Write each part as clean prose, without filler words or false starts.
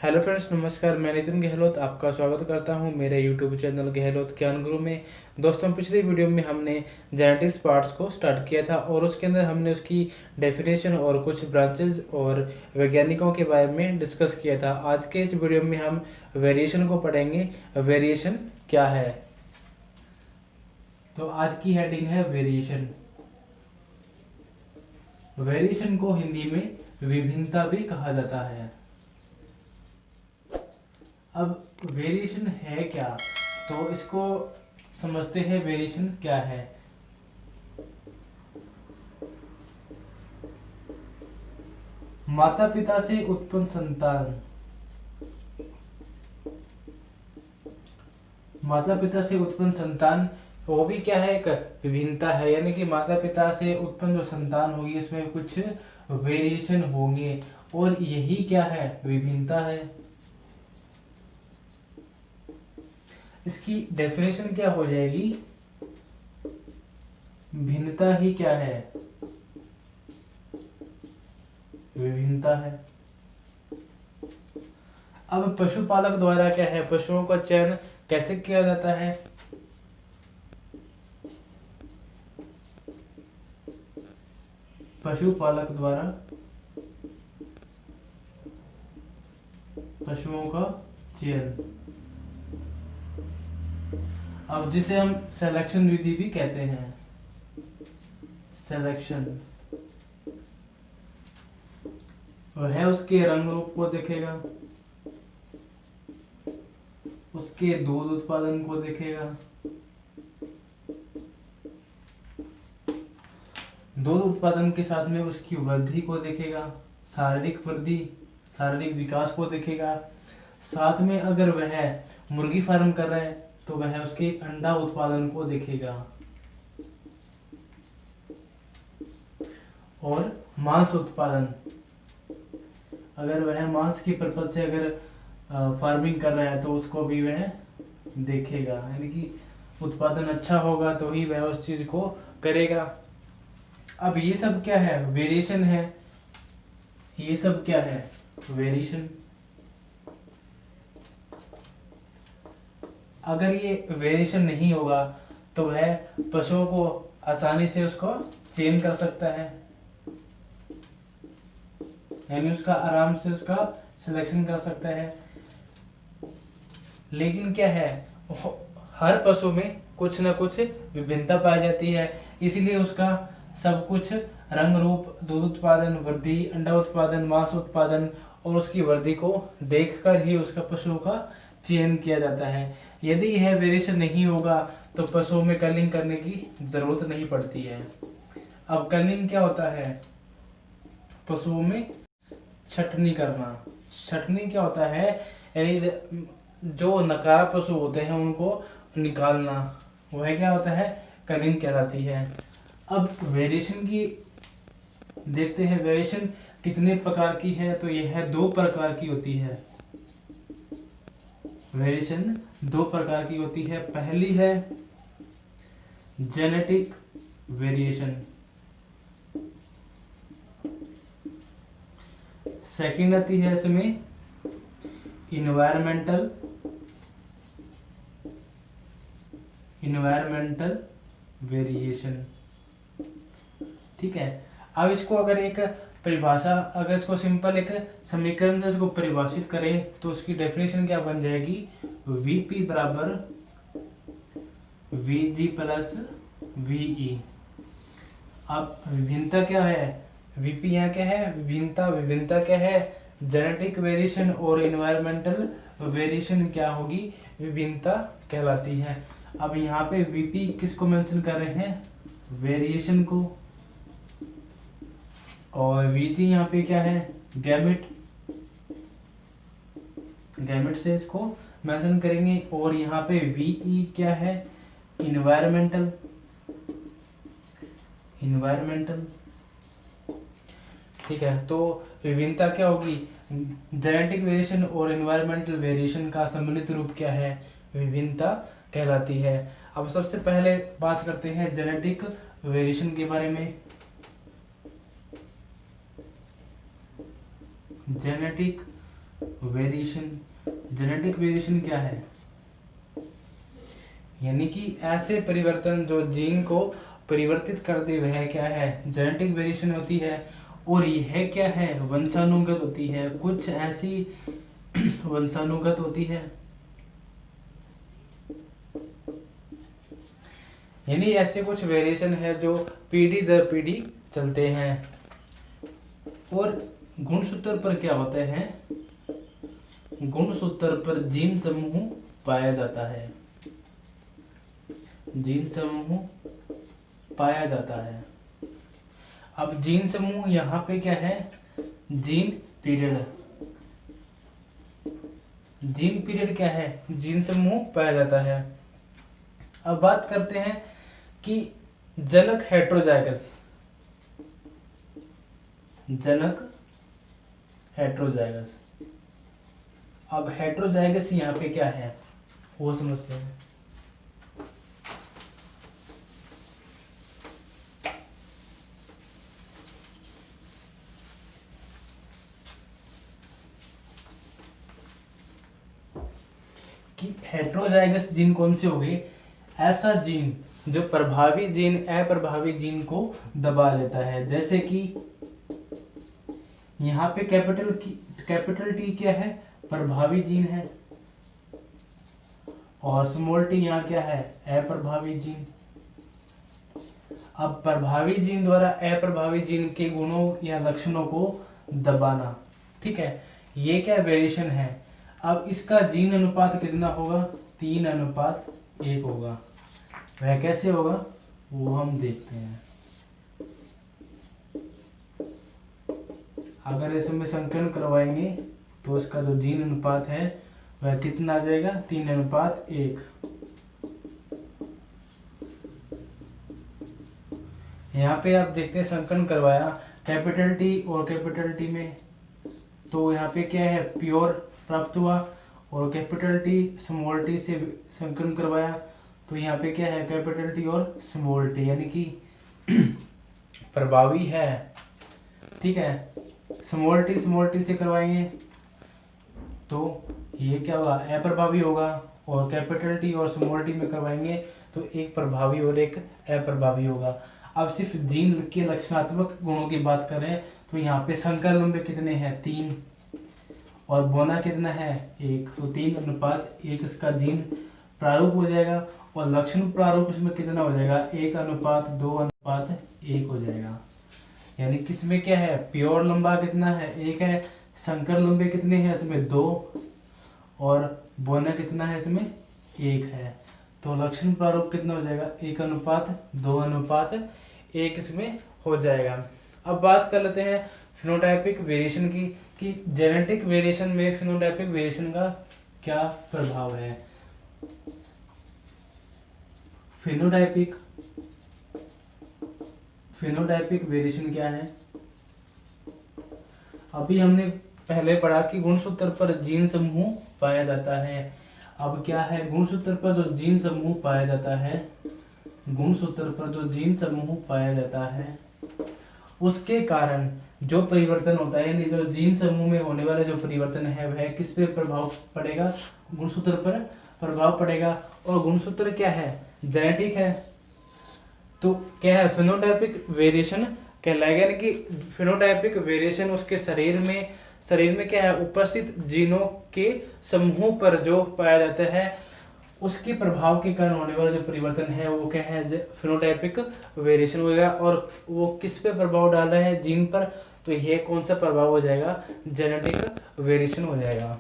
Hello friends, नमस्कार। मैं नितिन गहलोत आपका स्वागत करता हूं मेरे यूट्यूब चैनल गहलोत ज्ञान गुरु में। दोस्तों, पिछली वीडियो में हमने जेनेटिक्स पार्ट्स को स्टार्ट किया था और उसके अंदर हमने उसकी डेफिनेशन और कुछ ब्रांचेज और वैज्ञानिकों के बारे में डिस्कस किया था। आज के इस वीडियो में हम वेरिएशन को पढ़ेंगे। वेरिएशन क्या है? तो आज की हेडिंग है वेरिएशन। वेरिएशन को हिंदी में विभिन्नता भी कहा जाता है। अब वेरिएशन है क्या, तो इसको समझते हैं। वेरिएशन क्या है? माता पिता से उत्पन्न संतान, माता पिता से उत्पन्न संतान वो भी क्या है? एक विभिन्नता है। यानी कि माता पिता से उत्पन्न जो संतान होगी उसमें कुछ वेरिएशन होंगे और यही क्या है? विभिन्नता है। इसकी डेफिनेशन क्या हो जाएगी? भिन्नता ही क्या है? विभिन्नता है। अब पशुपालक द्वारा क्या है? पशुओं का चयन कैसे किया जाता है? पशुपालक द्वारा पशुओं का चयन, अब जिसे हम सिलेक्शन विधि भी कहते हैं। सिलेक्शन वह उसके रंग रूप को देखेगा, उसके दूध उत्पादन को देखेगा, दूध उत्पादन के साथ में उसकी वृद्धि को देखेगा, शारीरिक वृद्धि, शारीरिक विकास को देखेगा। साथ में अगर वह मुर्गी फार्म कर रहा है तो वह उसके अंडा उत्पादन को देखेगा और मांस उत्पादन, अगर वह मांस की पर्पज से अगर फार्मिंग कर रहा है तो उसको भी वह देखेगा। यानी कि उत्पादन अच्छा होगा तो ही वह उस चीज को करेगा। अब ये सब क्या है? वेरिएशन है। ये सब क्या है? वेरिएशन। अगर ये वेरिएशन नहीं होगा तो वह पशुओं को आसानी से उसको चेन कर सकता है, यानी उसका आराम से उसका सिलेक्शन कर सकता है। लेकिन क्या है, हर पशु में कुछ ना कुछ विभिन्नता पाई जाती है, इसलिए उसका सब कुछ रंग रूप, दूध उत्पादन, वृद्धि, अंडा उत्पादन, मांस उत्पादन और उसकी वृद्धि को देखकर ही उसका पशुओं का चयन किया जाता है। यदि यह वेरिएशन नहीं होगा तो पशुओं में कलिंग करने की जरूरत नहीं पड़ती है। अब कलिंग क्या होता है? पशुओं में छटनी करना। छटनी क्या होता है? यानी जो नकारा पशु होते हैं उनको निकालना, वह क्या होता है? कलिंग कहलाती है। अब वेरिएशन की देखते हैं, वेरिएशन कितने प्रकार की है? तो यह 2 प्रकार की होती है। वेरिएशन 2 प्रकार की होती है। पहली है जेनेटिक वेरिएशन, सेकंड आती है इसमें इन्वायरमेंटल वेरिएशन। ठीक है। अब इसको अगर एक परिभाषा, अगर इसको सिंपल एक समीकरण से इसको परिभाषित करें तो उसकी डेफिनेशन क्या बन जाएगी? Vp बराबर Vg प्लस Ve। अब विभिन्नता क्या है? Vp यहाँ क्या है? विभिन्नता। विभिन्नता क्या है? जेनेटिक वेरिएशन और इन्वायरमेंटल वेरिएशन क्या होगी? विभिन्नता कहलाती है। अब यहाँ पे Vp किसको मेंशन कर रहे हैं? वेरिएशन को। और Vg यहाँ पे क्या है? गैमेट। गैमेट से इसको मेंशन करेंगे। और यहाँ पे Ve क्या है? इन्वायरमेंटल। ठीक है। तो विभिन्नता क्या होगी? जेनेटिक वेरिएशन और इन्वायरमेंटल वेरिएशन का सम्मिलित रूप क्या है? विभिन्नता कहलाती है। अब सबसे पहले बात करते हैं जेनेटिक वेरिएशन के बारे में। Genetic variation. जेनेटिक वेरिएशन क्या है? यानी कि ऐसे परिवर्तन जो जीन को परिवर्तित कर दे, वह क्या है? जेनेटिक वेरिएशन होती है। और यह क्या है? वंशानुगत होती है। कुछ ऐसी वंशानुगत होती है, यानी ऐसे कुछ वेरिएशन है जो पीढ़ी दर पीढ़ी चलते हैं। और गुणसूत्र पर क्या होते हैं? गुणसूत्र पर जीन समूह पाया जाता है। जीन समूह पाया जाता है। अब जीन समूह यहाँ पे क्या है? Gene period. जीन पीरियड क्या है? जीन समूह पाया जाता है। अब बात करते हैं कि जनक हेट्रोजाइगस। जनक हेट्रोजाइगस। अब हेट्रोजाइगस यहाँ पे क्या है वो समझते हैं। कि हेट्रोजाइगस जीन कौन से हो गए? ऐसा जीन जो प्रभावी जीन अप्रभावी जीन को दबा लेता है। जैसे कि यहाँ पे कैपिटल टी क्या है? प्रभावी जीन है। और स्मॉल टी यहाँ क्या है? अप्रभावी जीन। अब प्रभावी जीन द्वारा अप्रभावी जीन के गुणों या लक्षणों को दबाना, ठीक है, ये क्या वेरिएशन है। अब इसका जीन अनुपात कितना होगा? 3:1 होगा। वह कैसे होगा वो हम देखते हैं। अगर इसमें संकलन करवाएंगे तो इसका जो जीन अनुपात है वह कितना आ जाएगा? 3:1। यहाँ पे आप देखते हैं संकलन करवाया कैपिटल टी और कैपिटल टी में, तो यहाँ पे क्या है? प्योर प्राप्त हुआ। और कैपिटल टी स्मॉल टी से संकलन करवाया तो यहाँ पे क्या है? कैपिटल टी और स्मॉल टी, यानी कि प्रभावी है, ठीक है। स्मॉल टी से करवाएंगे तो ये क्या होगा? अप्रभावी होगा। और कैपिटल टी और स्मॉल टी में करवाएंगे तो एक प्रभावी और एक अप्रभावी होगा। अब सिर्फ जीन के लक्षणात्मक गुणों की बात करें तो यहाँ पे संकर लंबे कितने हैं? 3। और बोना कितना है? 1। तो 3:1 इसका जीन प्रारूप हो जाएगा। और लक्षण प्रारूप इसमें कितना हो जाएगा? 1:2:1 हो जाएगा। यानी किसमें क्या है? प्योर लंबा कितना है? 1 है। संकर लंबे कितने हैं? इसमें 2। और बोना कितना है? इसमें 1 है। तो लक्षण प्रारूप कितना हो जाएगा? 1:2:1 इसमें हो जाएगा। अब बात कर लेते हैं फिनोटाइपिक वेरिएशन की, कि जेनेटिक वेरिएशन में फिनोटाइपिक वेरिएशन का क्या प्रभाव है। फिनोटाइपिक वेरिएशन क्या है? अभी हमने पहले पढ़ा कि गुणसूत्र पर जीन समूह पाया जाता है। अब क्या है? गुणसूत्र पर जो जीन समूह पाया जाता है, गुणसूत्र पर जो जीन समूह पाया जाता है उसके कारण जो परिवर्तन होता है, यानी जो जीन समूह में होने वाला जो परिवर्तन है वह किस पे प्रभाव पड़ेगा? गुणसूत्र पर प्रभाव पड़ेगा। और गुणसूत्र क्या है? जेनेटिक है। तो क्या है? फिनोटाइपिक वेरिएशन कहलाएगा। यानी कि फिनोटाइपिक वेरिएशन उसके शरीर में क्या है? उपस्थित जीनों के समूह पर जो पाया जाता है उसके प्रभाव के कारण होने वाला जो परिवर्तन है वो क्या है? फिनोटाइपिक वेरिएशन होगा। और वो किस पे प्रभाव डाल रहा है? जीन पर। तो ये कौन सा प्रभाव हो जाएगा? जेनेटिक वेरिएशन हो जाएगा।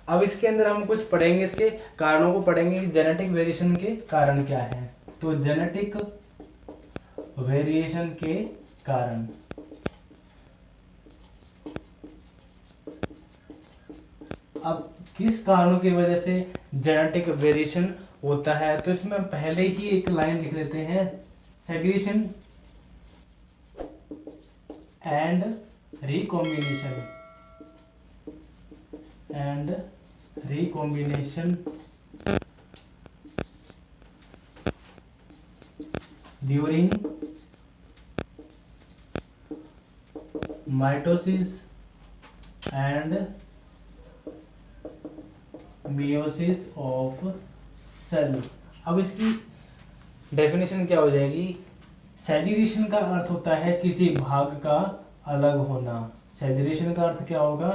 अब इसके अंदर हम कुछ पढ़ेंगे, इसके कारणों को पढ़ेंगे कि जेनेटिक वेरिएशन के कारण क्या है। तो जेनेटिक वेरिएशन के कारण, अब किस कारणों की वजह से जेनेटिक वेरिएशन होता है? तो इसमें पहले ही एक लाइन लिख लेते हैं, segregation and recombination during mitosis and meiosis of cell. अब इसकी डेफिनेशन क्या हो जाएगी? सैचुरेशन का अर्थ होता है किसी भाग का अलग होना। सैचुरेशन का अर्थ क्या होगा?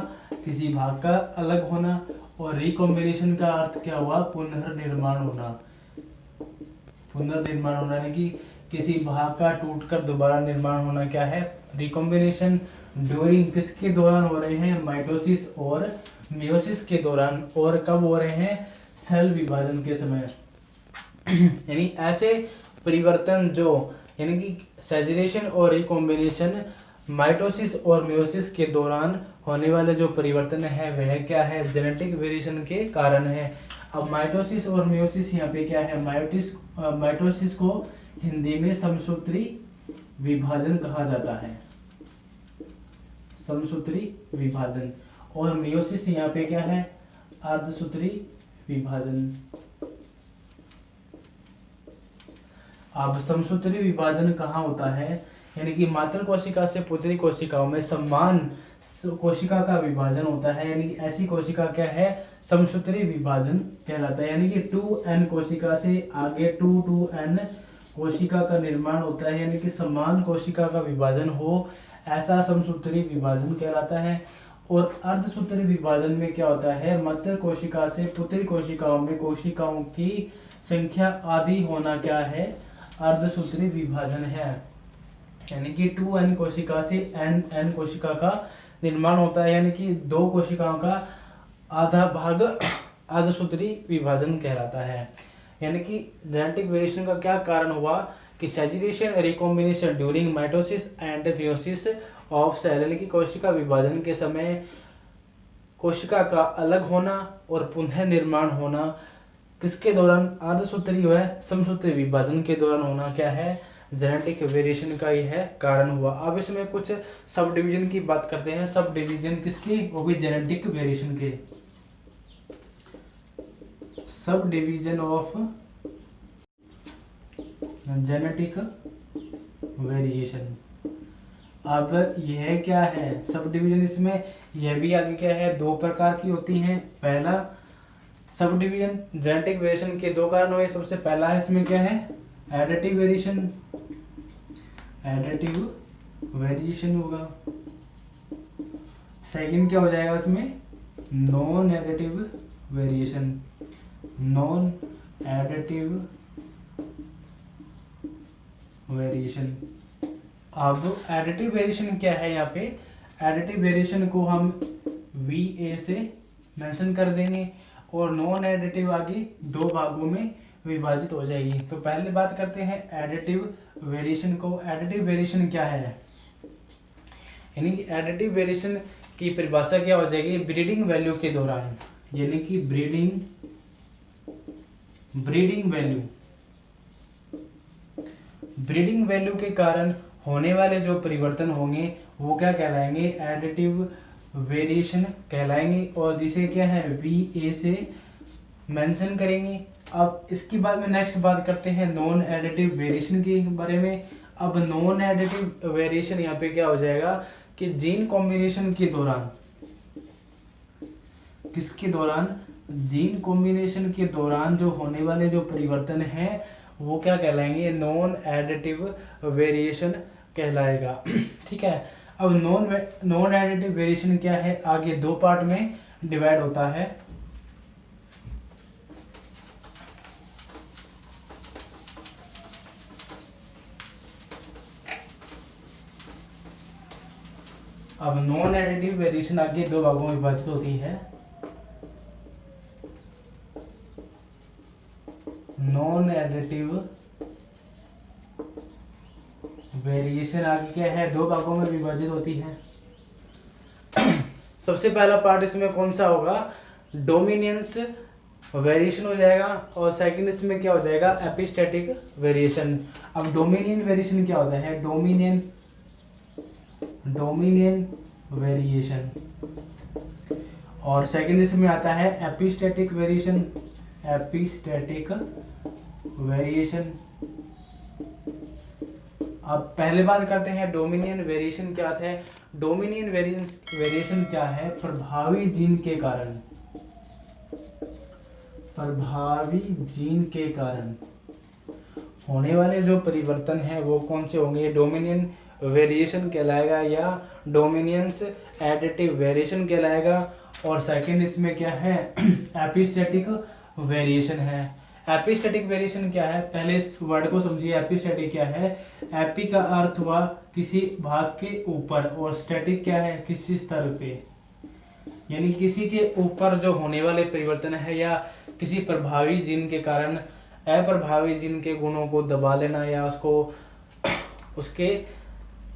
किसी भाग का अलग होना। और रिकॉम्बिनेशन का अर्थ क्या हुआ? पुनर्निर्माण होना। पुनर्निर्माण होना यानी कि किसी भाग का टूटकर दोबारा निर्माण होना क्या है? रिकॉम्बिनेशन। ड्यूरिंग किसके दौरान हो रहे हैं? माइटोसिस और मियोसिस के दौरान। और कब हो रहे हैं? सेल विभाजन के समय। यानी ऐसे परिवर्तन जो, यानी कि सैचुरेशन और रिकॉम्बिनेशन माइटोसिस और मियोसिस के दौरान होने वाले जो परिवर्तन है वह क्या है? जेनेटिक वेरिएशन के कारण है। अब माइटोसिस और मियोसिस यहाँ पे क्या है? माइटोसिस को हिंदी में समसूत्री विभाजन कहा जाता है, समसूत्री विभाजन। और मियोसिस यहाँ पे क्या है? अर्धसूत्री विभाजन। अब समसूत्री विभाजन कहाँ होता है? यानी कि मातृ कोशिका से पुत्री कोशिकाओं में समान कोशिका का विभाजन होता है। यानी ऐसी कोशिका क्या है? समसूत्री विभाजन कहलाता है। यानी कि 2n कोशिका से आगे 2n कोशिका का निर्माण होता है। यानी कि समान कोशिका का विभाजन हो, ऐसा समसूत्री विभाजन कहलाता है। और अर्धसूत्री विभाजन में क्या होता है? मातृ कोशिका से पुत्री कोशिकाओं में कोशिकाओं की संख्या आदि होना क्या है? अर्धसूत्री विभाजन है। यानी कि 2n कोशिका से n कोशिका का निर्माण होता है। यानी कि 2 कोशिकाओं का आधा भाग अर्धसूत्री विभाजन कहलाता है। यानी कि जेनेटिक वेरिएशन का क्या कारण हुआ कि saturation recombination during mitosis and meiosis of cell, यानी कि कोशिका विभाजन के समय कोशिका का अलग होना और पुनः निर्माण होना किसके दौरान? अर्धसूत्री व समसूत्री विभाजन के दौरान होना क्या है? जेनेटिक वेरिएशन का यह कारण हुआ। अब इसमें कुछ सब डिवीजन की बात करते हैं। सब डिवीजन किसकी? वो भी जेनेटिक वेरिएशन के। Sub division of genetic variation. अब यह क्या है? सब डिवीजन इसमें यह भी आगे क्या है? 2 प्रकार की होती हैं। पहला सब डिवीजन जेनेटिक वेरिएशन के 2 कारण हुए। सबसे पहला है इसमें क्या है? Additive variation. एडिटिव वेरिएशन होगा। सेकंड क्या हो जाएगा उसमें? Non additive variation. Non additive variation. अब एडिटिव वेरिएशन क्या है? यहाँ पे एडिटिव वेरिएशन को हम VA से मेंशन कर देंगे और नॉन एडिटिव आगे 2 भागों में विभाजित हो जाएगी। तो पहले बात करते हैं एडिटिव वेरिएशन को। एडिटिव वेरिएशन क्या है? यानी कि एडिटिव वेरिएशन की परिभाषा क्या हो जाएगी? ब्रीडिंग वैल्यू के दौरान, यानी कि ब्रीडिंग वैल्यू के कारण होने वाले जो परिवर्तन होंगे वो क्या कहलाएंगे? एडिटिव वेरिएशन कहलाएंगे। और जिसे क्या है? VA से मेंशन करेंगे। अब इसके बाद में नेक्स्ट बात करते हैं नॉन एडिटिव वेरिएशन के बारे में। अब नॉन एडिटिव वेरिएशन यहाँ पे क्या हो जाएगा कि जीन कॉम्बिनेशन के दौरान, किसके दौरान? जीन कॉम्बिनेशन के दौरान जो होने वाले जो परिवर्तन है वो क्या कहलाएंगे? नॉन एडिटिव वेरिएशन कहलाएगा। ठीक है। अब नॉन एडिटिव वेरिएशन क्या है? आगे 2 पार्ट में डिवाइड होता है। अब नॉन एडिटिव वेरिएशन आगे 2 भागों में विभाजित होती है। नॉन एडिटिव वेरिएशन आगे क्या है? 2 भागों में विभाजित होती है। सबसे पहला पार्ट इसमें कौन सा होगा? डोमिनेंस वेरिएशन हो जाएगा। और सेकंड इसमें क्या हो जाएगा? Epistatic variation. अब डोमिनियन वेरिएशन क्या होता है? Dominion variation. और सेकंड इसमें आता है एपिस्टेटिक वेरिएशन। Epistatic variation. अब पहले बात करते हैं डोमिनियन वेरिएशन क्या है। डोमिनियन वेरिएशन क्या है? प्रभावी जीन के कारण, प्रभावी जीन के कारण होने वाले जो परिवर्तन है वो कौन से होंगे? डोमिनियन वेरिएशन कहलाएगा या डोमिनियंस एडिटिव वेरिएशन कहलाएगा। और सेकंड इसमें क्या है? एपिस्टेटिक वेरिएशन है। एपिस्टेटिक वेरिएशन क्या है? पहले इस वर्ड को समझिए। एपिस्टेटिक क्या है? एपी का अर्थ हुआ किसी भाग के ऊपर, और स्टैटिक क्या है? किसी स्तर पे, यानी किसी के ऊपर जो होने वाले परिवर्तन है या किसी प्रभावी जीन के कारण अप्रभावी जीन के गुणों को दबा लेना या उसको उसके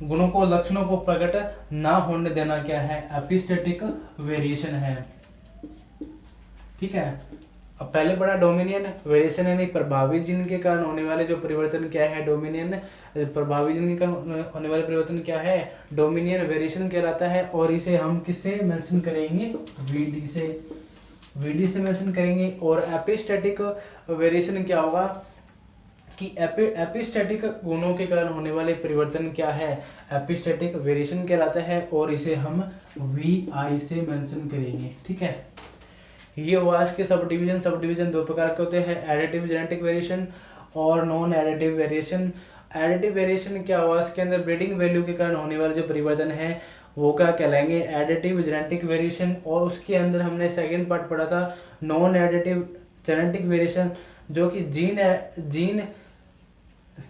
गुणों को लक्षणों को प्रकट ना होने देना क्या है? एपिस्टेटिक वेरिएशन है। ठीक है। अब पहले पढ़ा डोमिनियन वेरिएशन यानी प्रभावी जीन के कारण होने वाले जो परिवर्तन क्या है? डोमिनियन प्रभावी जीन के कारण होने वाले परिवर्तन क्या है? डोमिनियन वेरिएशन कहलाता है। और इसे हम किससे मेंशन करेंगे? वीडी से, वीडी से मेंशन करेंगे। और एपिस्टेटिक वेरिएशन क्या होगा कि एपिस्टेटिक गुणों के कारण होने वाले परिवर्तन क्या है? एपिस्टेटिक वेरिएशन कहलाता है। और इसे हम VI से मेंशन करेंगे। ठीक है। ये हुआ इसके सब डिवीजन दो प्रकार के होते हैं, एडिटिव जेनेटिक वेरिएशन और non additive variation. Additive variation क्या हुआ? इसके अंदर ब्रीडिंग वैल्यू के कारण होने वाले जो परिवर्तन है वो क्या कहलाएंगे? Additive genetic variation. और उसके अंदर हमने सेकेंड पार्ट पढ़ा था नॉन एडिटिव जेनेटिक वेरिएशन, जो कि जीन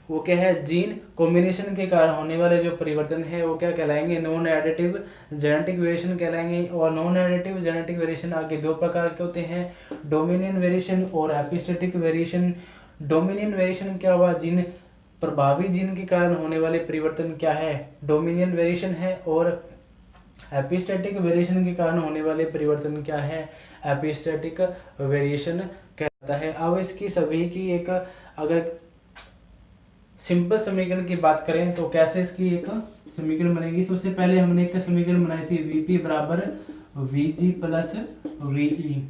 वो क्या है? जीन कॉम्बिनेशन के कारण होने वाले जो परिवर्तन है वो क्या कहलाएंगे? नॉन एडिटिव जेनेटिक वेरिएशन कहलाएंगे। और नॉन एडिटिव जेनेटिक वेरिएशन आगे दो प्रकार के होते हैं, डोमिनियन वेरिएशन और एपिस्टेटिक वेरिएशन। डोमिनियन वेरिएशन क्या हुआ? जीन प्रभावी जीन के कारण होने वाले परिवर्तन क्या है? डोमिनियन वेरिएशन है। और एपिस्टेटिक वेरिएशन के कारण होने वाले परिवर्तन क्या है? एपिस्टेटिक वेरिएशन कहता है। अब इसकी सभी की एक अगर सिंपल समीकरण की बात करें तो कैसे इसकी एक समीकरण बनेगी? सबसे पहले हमने एक समीकरण बनाई थी Vp बराबर Vg प्लस Ve।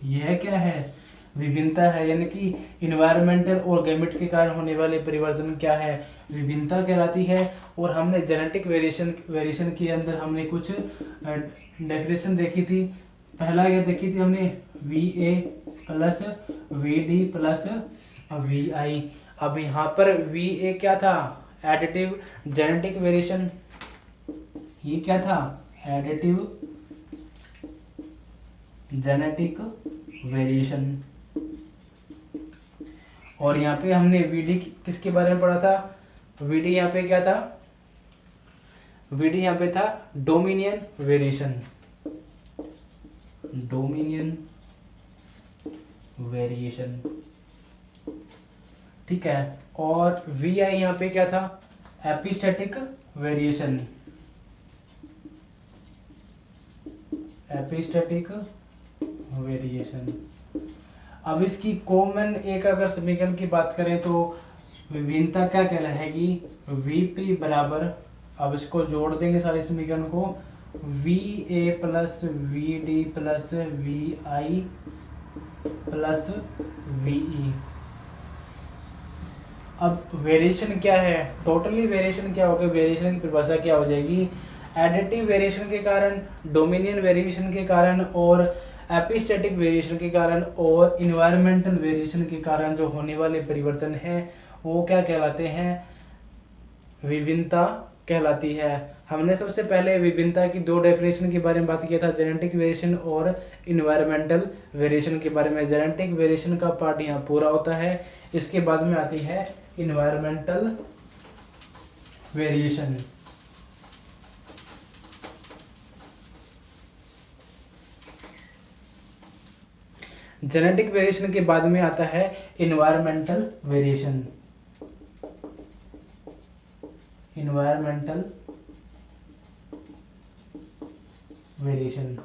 यह क्या है? विभिन्नता है, यानी कि इन्वायरमेंटल और गैमेट के कारण होने वाले परिवर्तन क्या है? विभिन्नता कहलाती है। और हमने जेनेटिक वेरिएशन के अंदर हमने कुछ डेफिनेशन देखी थी। पहला ये देखी थी हमने Va plus Vd plus Vi। अब यहाँ पर Va क्या था? Additive genetic variation. ये क्या था? Additive genetic variation. और यहाँ पे हमने Vd किसके बारे में पढ़ा था? Vd यहाँ पे क्या था? Vd यहाँ पे था डोमिनियन वेरिएशन, डोमिनियन वेरिएशन। ठीक है। और Vi यहाँ पे क्या था? Epistatic variation, epistatic variation. अब इसकी कॉमन एक अगर समीकरण की बात करें तो विभिन्नता क्या कहलाएगी? Vp बराबर, अब इसको जोड़ देंगे सारे समीकरण को, Va plus Vd plus Vi plus Ve। अब वेरिएशन क्या है? टोटली वेरिएशन क्या होगा? वेरिएशन की परिभाषा क्या हो जाएगी? एडिटिव वेरिएशन के कारण, डोमिनियन वेरिएशन के कारण और एपिस्टेटिक वेरिएशन के कारण और इन्वायरमेंटल वेरिएशन के कारण जो होने वाले परिवर्तन है वो क्या कहलाते हैं? विभिन्नता कहलाती है। हमने सबसे पहले विभिन्नता की दो डेफिनेशन के बारे में बात किया था, जेनेटिक वेरिएशन और इन्वायरमेंटल वेरिएशन के बारे में। जेनेटिक वेरिएशन का पार्ट यहाँ पूरा होता है। इसके बाद में आती है इन्वायरमेंटल वेरिएशन। जेनेटिक वेरिएशन के बाद में आता है इन्वायरमेंटल वेरिएशन, इन्वायरमेंटल वेरिएशन।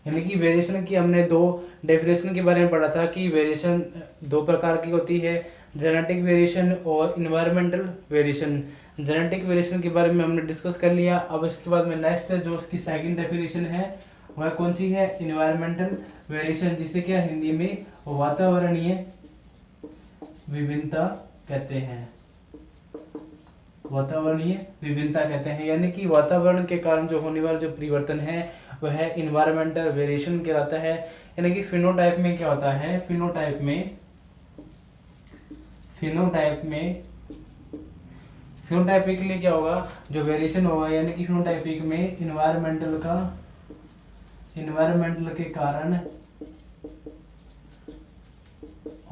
यानी कि वेरिएशन की हमने दो डेफिनेशन के बारे में पढ़ा था कि वेरिएशन दो प्रकार की होती है, जेनेटिक वेरिएशन और इन्वायरमेंटल वेरिएशन। जेनेटिक वेरिएशन के बारे में हमने डिस्कस कर लिया। अब इसके बाद में नेक्स्ट जो उसकी सेकंड डेफिनेशन है वह कौन सी है? इन्वायरमेंटल वेरिएशन, जिसे क्या हिंदी में वातावरणीय विभिन्नता कहते हैं। वातावरणीय विभिन्नता कहते हैं। यानी कि वातावरण के कारण जो होने वाला जो परिवर्तन है वह इन्वायरमेंटल वेरिएशन कहलाता है। यानी कि फिनोटाइप में क्या होता है, फिनोटाइप फिनोटाइपिक के लिए क्या होगा, जो वेरिएशन होगा, यानी कि फिनोटाइपिक में इन्वायरमेंटल के कारण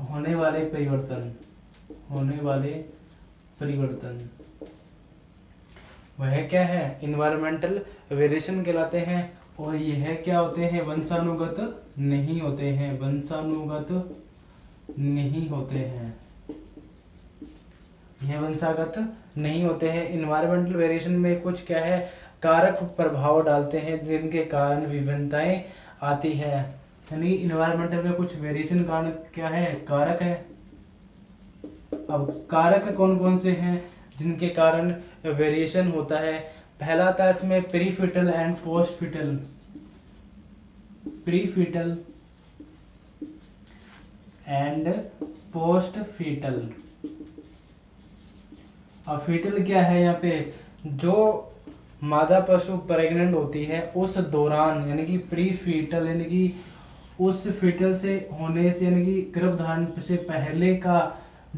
होने वाले परिवर्तन वह क्या है, इन्वायरमेंटल वेरिएशन कहलाते हैं। और यह क्या होते हैं, वंशानुगत नहीं होते हैं, यह वंशागत नहीं होते हैं। इन्वायरमेंटल वेरिएशन में कुछ क्या है, कारक प्रभाव डालते हैं जिनके कारण विभिन्नताएं आती है। यानी इन्वायरमेंटल में कुछ वेरिएशन कारण क्या है, कारक है। अब कारक कौन कौन से हैं जिनके कारण वेरिएशन होता है। पहला आता है इसमें प्रीफीटल एंड पोस्टफीटल। प्रीफीटल एंड पोस्टफीटल। अब फीटल क्या है, यहाँ पे जो मादा पशु प्रेग्नेंट होती है उस दौरान, यानी कि प्री फीटल यानी कि उस फीटल से होने से, यानी कि गर्भधारण से पहले का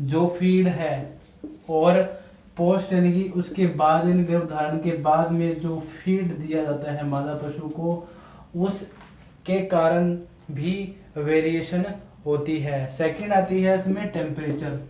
जो फीड है, और पोस्ट यानी कि उसके बाद, यानी गर्भधारण के बाद में जो फीड दिया जाता है मादा पशु को, उसके कारण भी वेरिएशन होती है। सेकंड आती है इसमें टेम्परेचर।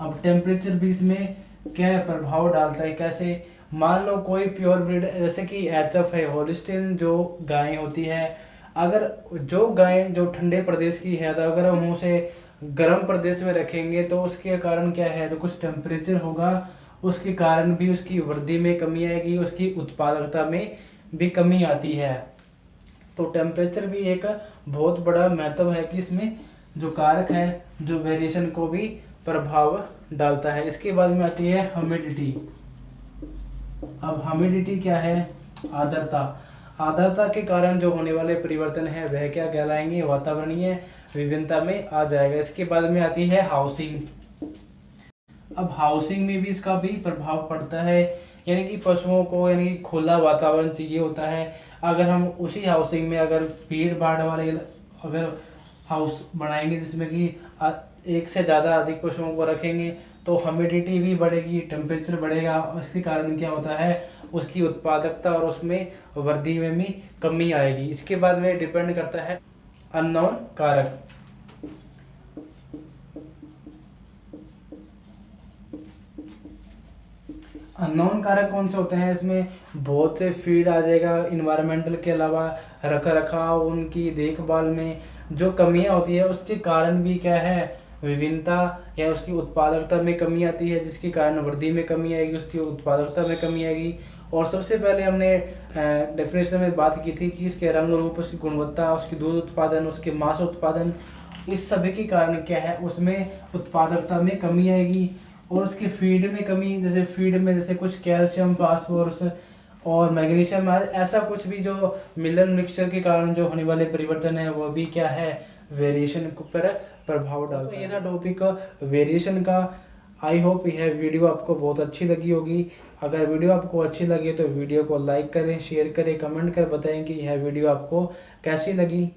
अब टेम्परेचर भी इसमें क्या है, प्रभाव डालता है। कैसे, मान लो कोई प्योर ब्रीड जैसे कि एचएफ है, होलिस्टीन जो गाय होती है, अगर जो गाय जो ठंडे प्रदेश की है तो अगर हम उसे गर्म प्रदेश में रखेंगे तो उसके कारण क्या है, तो कुछ टेम्परेचर होगा, उसके कारण भी उसकी वृद्धि में कमी आएगी, उसकी उत्पादकता में भी कमी आती है। तो टेम्परेचर भी एक बहुत बड़ा महत्व है कि इसमें जो कारक है जो वेरिएशन को भी प्रभाव डालता है। इसके बाद में आती है ह्यूमिडिटी। अब ह्यूमिडिटी क्या है, आर्द्रता। आर्द्रता के कारण जो होने वाले परिवर्तन है वह क्या कहलाएंगे, वातावरणीय विभिन्नता में आ जाएगा। इसके बाद में आती है हाउसिंग। अब हाउसिंग में भी इसका भी प्रभाव पड़ता है, यानी कि पशुओं को यानी कि खुला वातावरण चाहिए होता है। अगर हम उसी हाउसिंग में अगर भीड़ भाड़ वाले अगर हाउस बनाएंगे जिसमें कि एक से ज़्यादा अधिक पशुओं को रखेंगे तो ह्यूमिडिटी भी बढ़ेगी, टेम्परेचर बढ़ेगा, इसके कारण क्या होता है, उसकी उत्पादकता और उसमें वृद्धि में भी कमी आएगी। इसके बाद में डिपेंड करता है अननोन कारक। अननोन कारक कौन से होते हैं, इसमें बहुत से फीड आ जाएगा, इन्वायरमेंटल के अलावा रख रखाव, उनकी देखभाल में जो कमियां होती है उसके कारण भी क्या है, विभिन्नता या उसकी उत्पादकता में कमी आती है, जिसके कारण वृद्धि में कमी आएगी, उसकी उत्पादकता में कमी आएगी। और सबसे पहले हमने डेफिनेशन में बात की थी कि इसके रंग रूप, उसकी गुणवत्ता, उसकी दूध उत्पादन, उसके मांस उत्पादन, इस सभी के कारण क्या है, उसमें उत्पादकता में कमी आएगी। और उसकी फीड में कमी, जैसे फीड में जैसे कुछ कैल्शियम, फास्फोरस और मैग्नीशियम, ऐसा कुछ भी जो मिलन मिक्सचर के कारण जो होने वाले परिवर्तन है वो भी क्या है, वेरिएशन पर प्रभाव डालता है। ये था टॉपिक वेरिएशन का। आई होप यह वीडियो आपको बहुत अच्छी लगी होगी। अगर वीडियो आपको अच्छी लगी तो वीडियो को लाइक करें, शेयर करें, कमेंट कर बताएं कि यह वीडियो आपको कैसी लगी।